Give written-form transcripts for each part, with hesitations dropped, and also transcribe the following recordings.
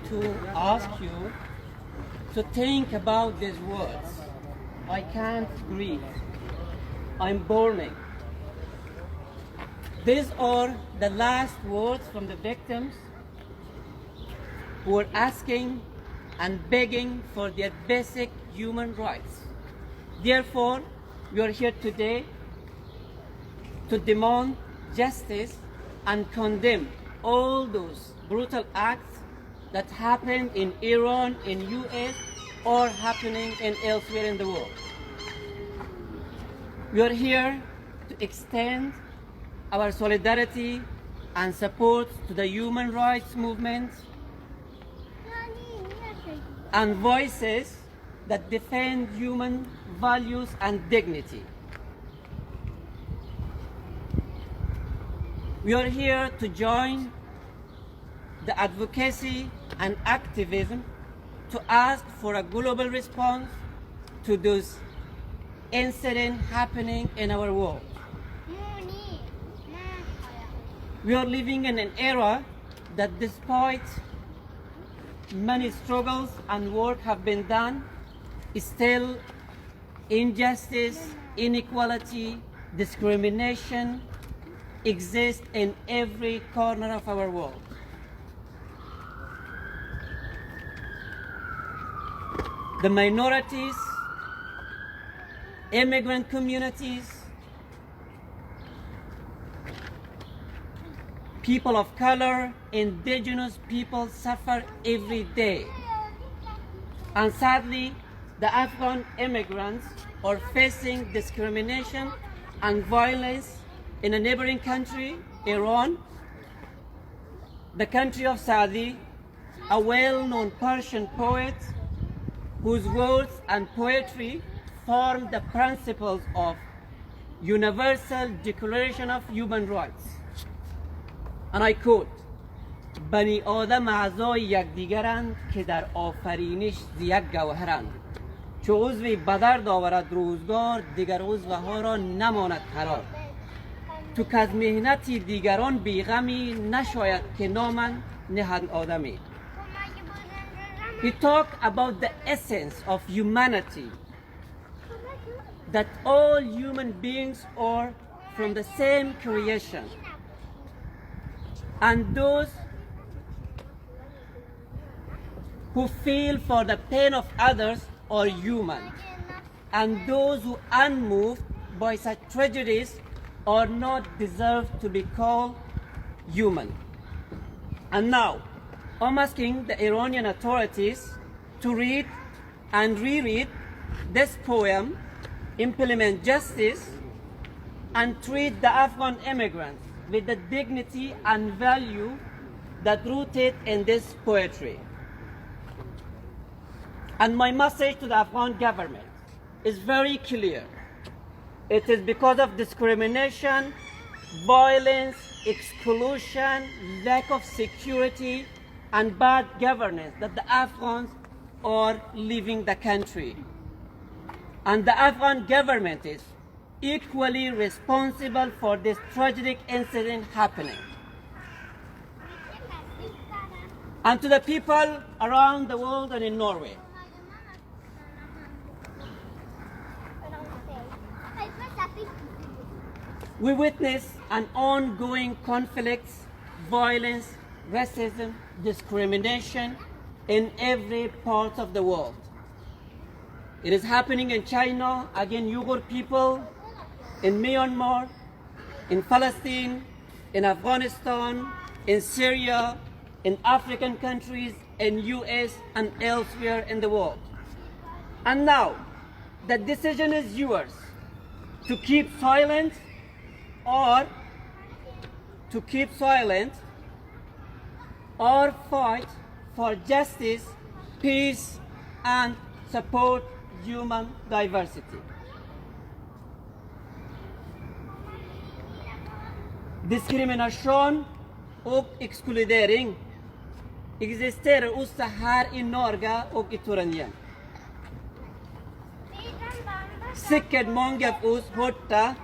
to ask you to think about these words. I can't breathe. I'm burning. These are the last words from the victims who are asking and begging for their basic human rights. Therefore, we are here today to demand justice and condemn all those brutal acts that happened in Iran, in US, or happening in elsewhere in the world. We are here to extend our solidarity and support to the human rights movement and voices that defend human values and dignity. We are here to join the advocacy and activism to ask for a global response to those incidents happening in our world. We are living in an era that despite many struggles and work have been done, still injustice, inequality, discrimination exist in every corner of our world. The minorities, immigrant communities, people of color, indigenous people suffer every day. And sadly, the Afghan immigrants are facing discrimination and violence in a neighboring country, Iran, the country of Saadi, a well-known Persian poet whose words and poetry form the principles of Universal Declaration of Human Rights. And I quote, بنی آدم اعضای یکدیگرند که در آفرینش ز یک گوهرند چو عضوی بدرد آورد روزگار دیگر عضوها را نماند قرار تو که از مهنتی دیگران بیغمی نشاید که نامند نهند آدمی. He talked about the essence of humanity, that all human beings are from the same creation, and those who feel for the pain of others are human, and those who are unmoved by such tragedies are not deserved to be called human. And now, I'm asking the Iranian authorities to read and reread this poem, implement justice, and treat the Afghan immigrants with the dignity and value that rooted in this poetry. And my message to the Afghan government is very clear. It is because of discrimination, violence, exclusion, lack of security, and bad governance that the Afghans are leaving the country. And the Afghan government is equally responsible for this tragic incident happening. And to the people around the world and in Norway, we witness an ongoing conflict, violence, racism, discrimination in every part of the world. It is happening in China against Uyghur people, in Myanmar, in Palestine, in Afghanistan, in Syria, in African countries, in US and elsewhere in the world. And now, the decision is yours to keep silent or fight for justice, peace, and support human diversity. Discrimination och exkludering existerar hos här i Norge och i Turanien. Säkert många av oss hörde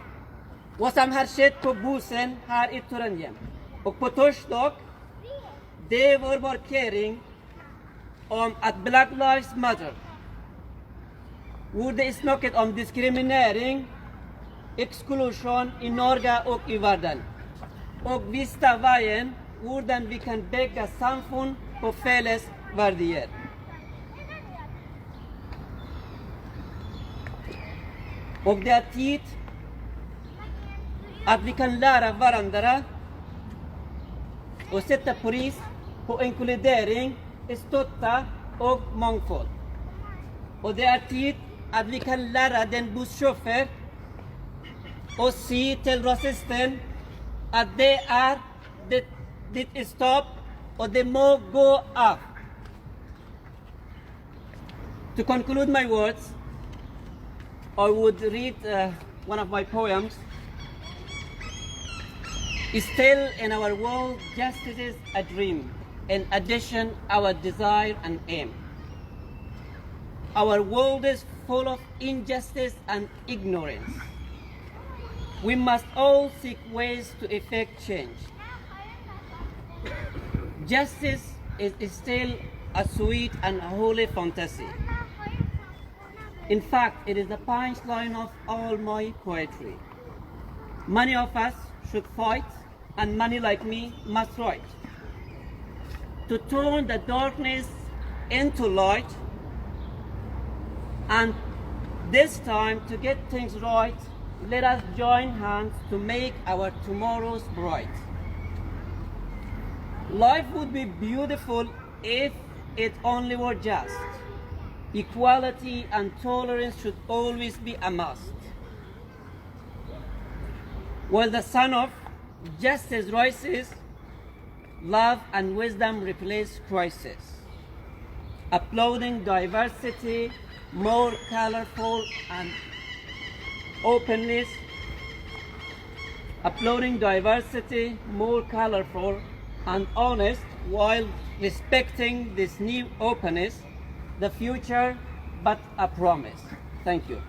vad som har skett på bussen här i Turanien. Och på torsdag, det var markering om att Black Lives Matter borde snacket om diskriminering, exklusion i Norge och i världen. Och visa vägen hur vi kan bygga samfund på fälles värden. Och det är tid att vi kan lära varandra och sätta pris på inkludering, stötta och mångfald. Och det är tid att vi kan lära den busschaufför och säga till rasisten att det är ditt stopp och det må gå av. To conclude my words, I would read one of my poems. Still in our world, justice is a dream. In addition, our desire and aim. Our world is full of injustice and ignorance. We must all seek ways to effect change. Justice is still a sweet and holy fantasy. In fact, it is the punchline of all my poetry. Many of us should fight, and many like me must write. To turn the darkness into light, and this time to get things right, let us join hands to make our tomorrows bright. Life would be beautiful if it only were just. Equality and tolerance should always be a must. While the sun of justice rises, love and wisdom replace crisis. Applauding diversity, more colorful and openness. Applauding diversity, more colorful and honest, while respecting this new openness, the future but a promise. Thank you.